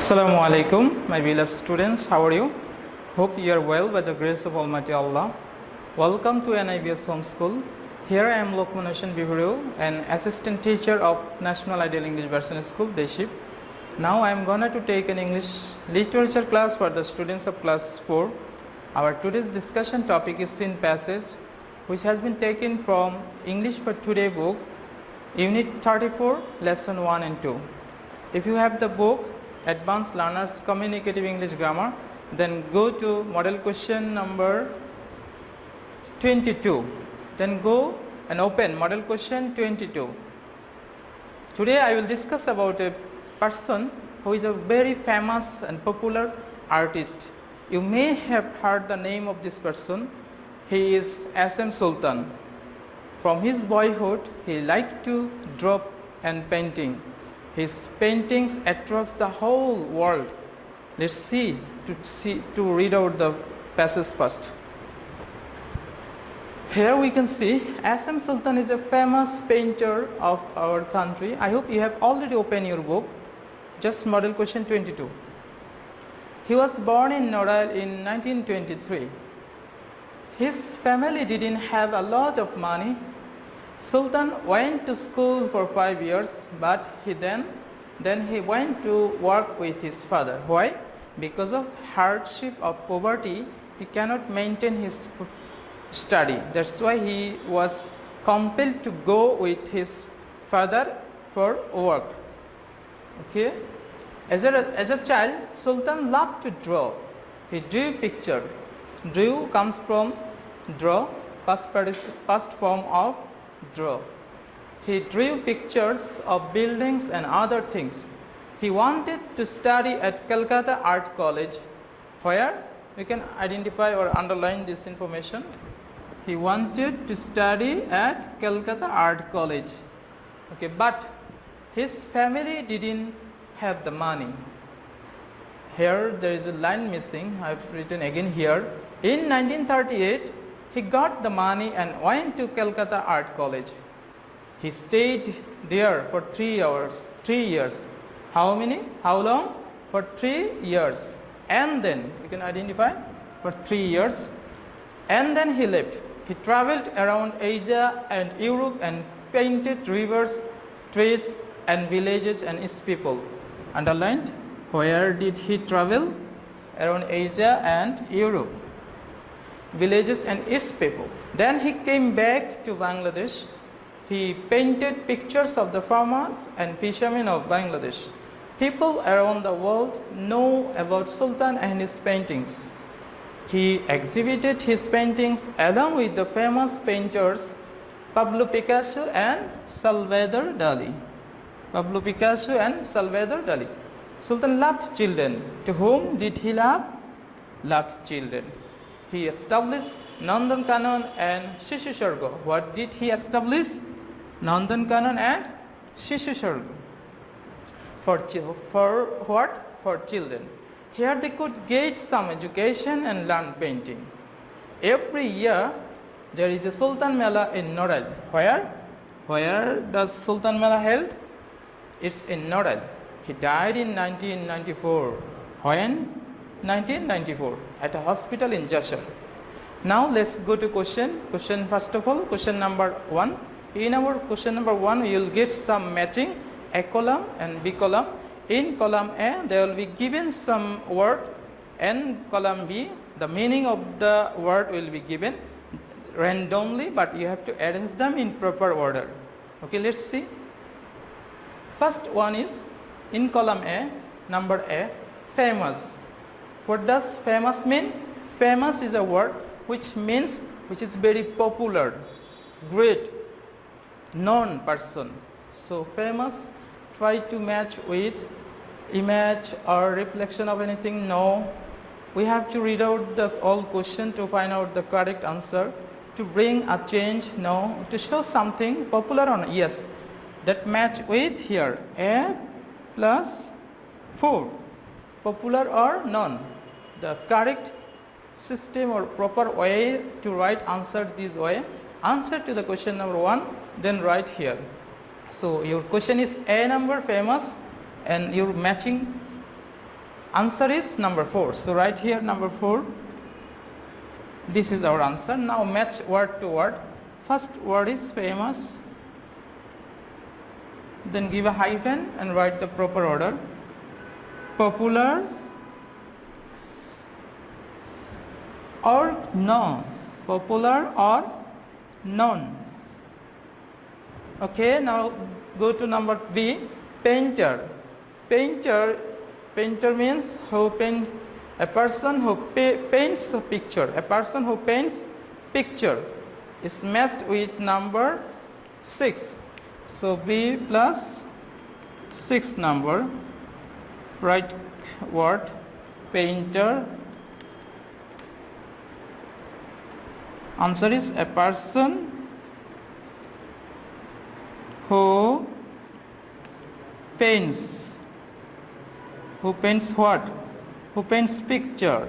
Assalamu alaikum, my beloved students. How are you? Hope you are well by the grace of Almighty Allah. Welcome to NIBS Home School. Here I am Lokman an assistant teacher of National Ideal English Version School, Deship. Now I am gonna to take an English literature class for the students of class 4. Our today's discussion topic is scene passage, which has been taken from English for Today book, Unit-34, Lesson-1 and 2. If you have the book Advanced Learners Communicative English Grammar, then go to model question number 22. Then go and open model question 22. Today I will discuss about a person who is a very famous and popular artist. You may have heard the name of this person. He is SM Sultan. From his boyhood, he liked to draw and painting. His paintings attracts the whole world. Let's see to read out the passage first. Here we can see SM Sultan is a famous painter of our country. I hope you have already opened your book. Just model question 22. He was born in Norail in 1923. His family didn't have a lot of money. Sultan went to school for 5 years, but then he went to work with his father. Why? Because of hardship of poverty, he cannot maintain his study. That's why he was compelled to go with his father for work. Okay. As a child, Sultan loved to draw. He drew picture. Drew comes from draw, past form of draw. He drew pictures of buildings and other things. He wanted to study at Calcutta Art College, where we can identify or underline this information. He wanted to study at Calcutta Art College. Okay, but his family didn't have the money. Here there is a line missing. I have written again here. In 1938, he got the money and went to Calcutta Art College. He stayed there for 3 years. How many? How long? For 3 years. And then you can identify for 3 years. And then he left. He traveled around Asia and Europe and painted rivers, trees and villages and its people. Underlined. Where did he travel? Around Asia and Europe, villages and its people. Then he came back to Bangladesh. He painted pictures of the farmers and fishermen of Bangladesh. People around the world know about Sultan and his paintings. He exhibited his paintings along with the famous painters Pablo Picasso and Salvador Dali. Pablo Picasso and Salvador Dali. Sultan loved children. To whom did he love? Loved children. He established Nandan-Kanan and Shishu Sarga. What did he establish? Nandan-Kanan and Shishu Sarga. For what? For children. Here they could get some education and learn painting. Every year there is a Sultan Mela in Norail. Where does Sultan Mela held? It's in Norail. He died in 1994. When? 1994 at a hospital in Jashar. Now let's go to question first of all, question number 1. In our question number 1, we will get some matching, A column and B column. In column A, there will be given some word, and column B, the meaning of the word will be given randomly, but you have to arrange them in proper order. Okay, let's see. First one is in column A, number A, famous. What does famous mean? Famous is a word which is very popular, great, known person. So famous, try to match with image or reflection of anything. No, we have to read out the all question to find out the correct answer. To bring a change. No, to show something popular or not. Yes, that match with here A plus 4, popular or known. The correct system or proper way to write answer this way. Answer to the question number 1, then write here. So your question is A number famous, and your matching Answer is number 4. So write here number 4. This is our answer. Now match word to word. First word is famous. Then give a hyphen and write the proper order. Popular or known. Popular or known. Okay, now go to number B. Painter. Painter means who paint, a person who paints a picture. A person who paints picture is matched with number 6. So B plus 6 number. Right word painter. Answer is a person who paints. Who paints what? Who paints picture.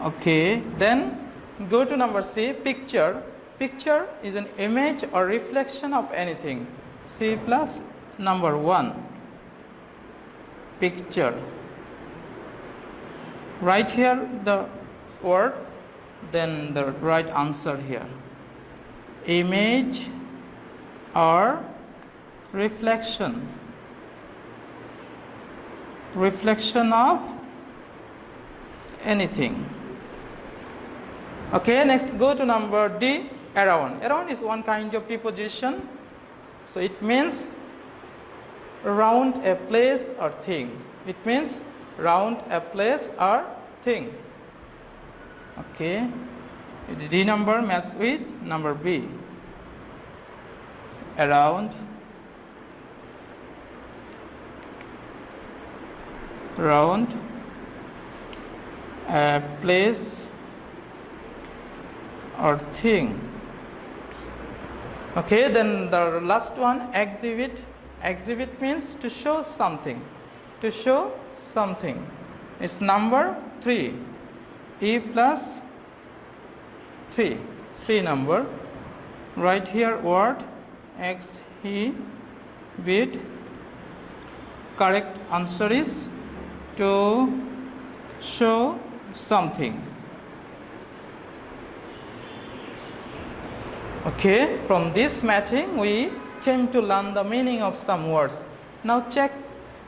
Okay, then go to number C. Picture. Picture is an image or reflection of anything. C plus number 1. Picture. Write here the word, then the right answer here. Image or reflection. Reflection of anything. Okay, next go to number D. Around. Around is one kind of preposition. So it means around a place or thing. It means round a place or thing. Okay. The D number matches with number B. Around. Round a place or thing. Okay, then the last one, exhibit. Exhibit means to show something. To show something. It's number 3. E plus 3. 3 number. Write here word exhibit. Correct answer is to show something. Okay, from this matching we came to learn the meaning of some words. Now check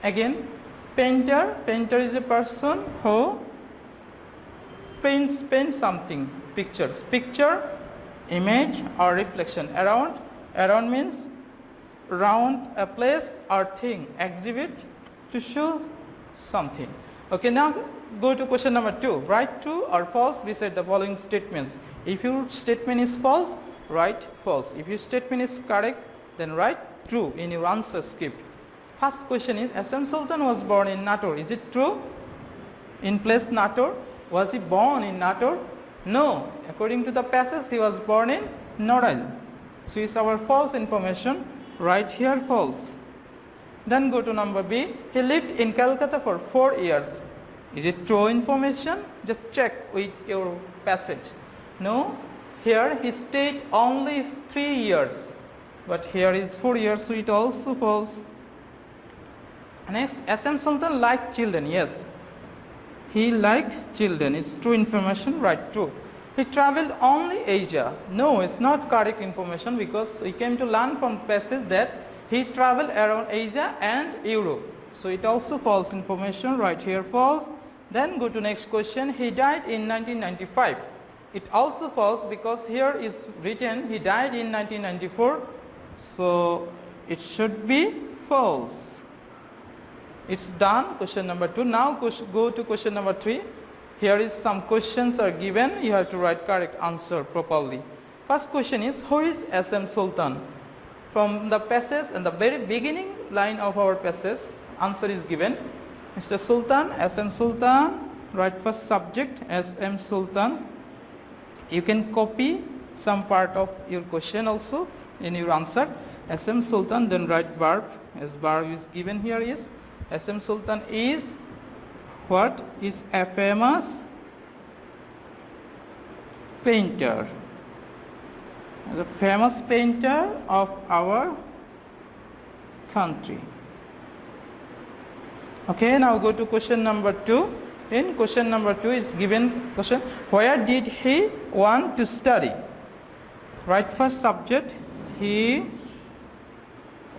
again. Painter. Painter is a person who paints something. Pictures. Picture, image or reflection. Around. Around means round a place or thing. Exhibit, to show something. Okay, now go to question number 2. Write true or false beside the following statements. If your statement is false, write false. If your statement is correct, then write true in your answer script. First question is, SM Sultan was born in Nator. Is it true? In place Nator. Was he born in Nator? No. According to the passage, he was born in Norail. So it's our false information. Write here false. Then go to number B. He lived in Calcutta for 4 years. Is it true information? Just check with your passage. No. Here he stayed only 3 years. But here is 4 years, so it also false. Next, SM Sultan liked children. Yes. He liked children. It's true information. Write true. He traveled only Asia. No, it's not correct information because we came to learn from passage that he traveled around Asia and Europe. So it also false information. Write here false. Then go to next question. He died in 1995. It also false because here is written he died in 1994. So it should be false. It's done. Question number 2. Now go to question number 3. Here is some questions are given. You have to write correct answer properly. First question is, who is SM Sultan? From the passage and the very beginning line of our passage, answer is given. Mr. Sultan, SM Sultan. Write first subject SM Sultan. You can copy some part of your question also in your answer. SM Sultan, then write verb. As verb is given here is SM Sultan is what? Is a famous painter. The famous painter of our country. Okay, now go to question number 2. In question number 2 is given question, where did he want to study? Right, first subject, he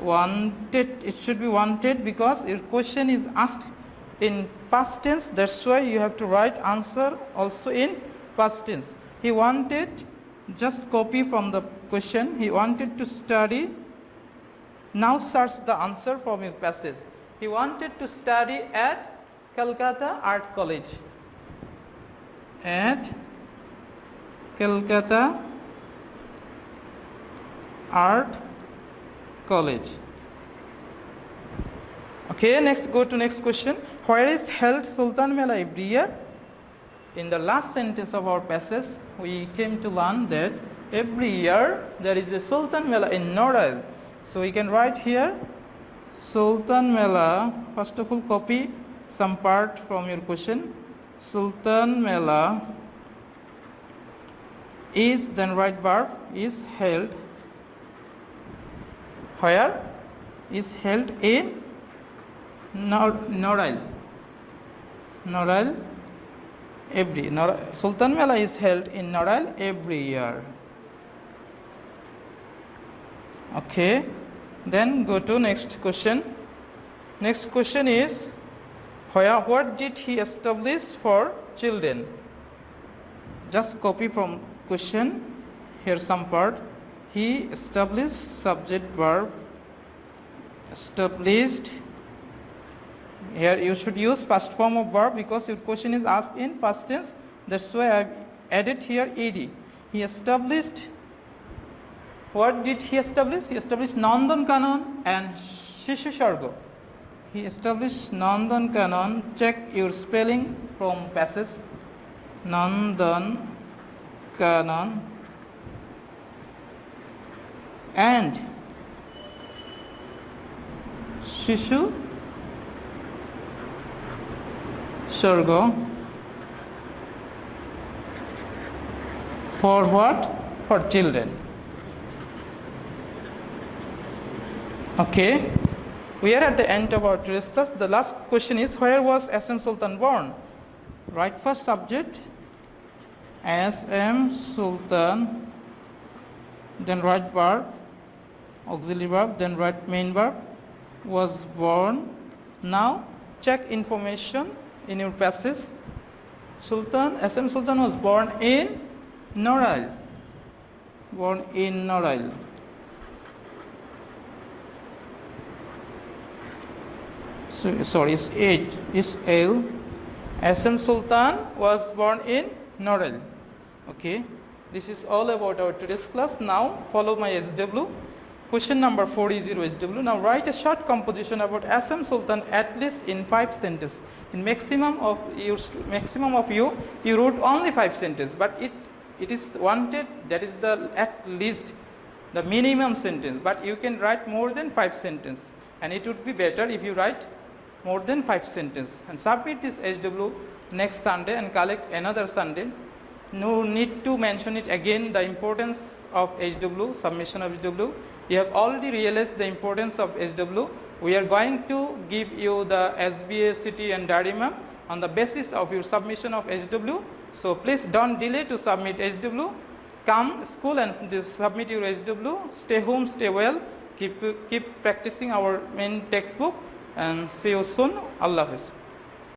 wanted, it should be wanted because your question is asked in past tense, that's why you have to write answer also in past tense. He wanted, just copy from the question, he wanted to study. Now search the answer from your passage. He wanted to study at Calcutta Art College. At Calcutta Art College. Okay, next go to next question. Where is held Sultan Mela every year? In the last sentence of our passage, we came to learn that every year there is a Sultan Mela in Norail. So we can write here Sultan Mela. First of all, copy some part from your question. Sultan Mela is, then write verb, is held. Where? Is held in Norail. Norail every. Sultan Mela is held in Norail every year. Okay, then go to next question. Next question is, what did he establish for children? Just copy from question, here some part. He established, subject verb, established. Here you should use past form of verb because your question is asked in past tense. That's why I have added here ed. He established. What did he establish? He established Nandan Kanon and Shishu Shargo. He established Nandan Kanon. Check your spelling from passage. Nandan Kanon and Shishu Shargo. For what? For children. Okay, we are at the end of our today's class. The last question is, where was SM Sultan born? Write first subject, SM Sultan, then write verb, auxiliary verb, then write main verb, was born. Now check information in your passage. SM Sultan was born in Norail. Born in Norail. So, sorry, it's 8, it's L. SM Sultan was born in Norail. Okay, this is all about our today's class. Now follow my SW. Question number 4 is your SW. Now write a short composition about SM Sultan at least in 5 sentences. In maximum of you wrote only 5 sentences, but it is wanted, that is the at least the minimum sentence, but you can write more than 5 sentences, and it would be better if you write more than 5 sentences and submit this SW next Sunday and collect another Sunday. No need to mention it again, the importance of SW, submission of SW. You have already realized the importance of SW. We are going to give you the SBA, city and diary map on the basis of your submission of SW. So please don't delay to submit SW. Come school and submit your SW. Stay home, stay well. Keep practicing our main textbook, and see you soon. Allah Hafiz.